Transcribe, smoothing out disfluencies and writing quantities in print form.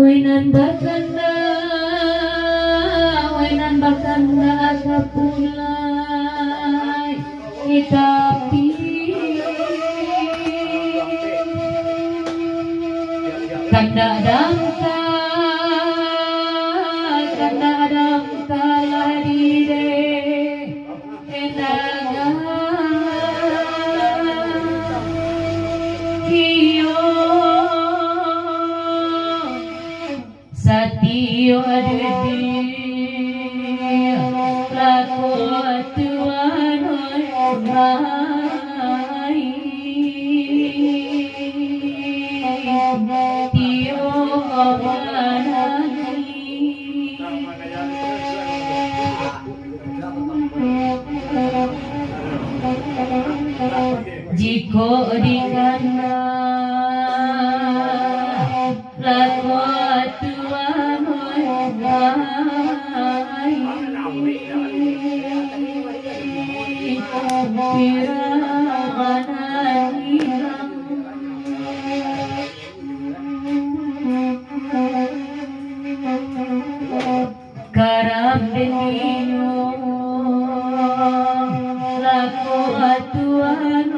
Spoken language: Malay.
Wainan bakanda kapulai tapi kanda damka laride enaga iyo satio adedi lako tuan mai tio manani jiko dikana lako tuan mai Karam denino lako atuan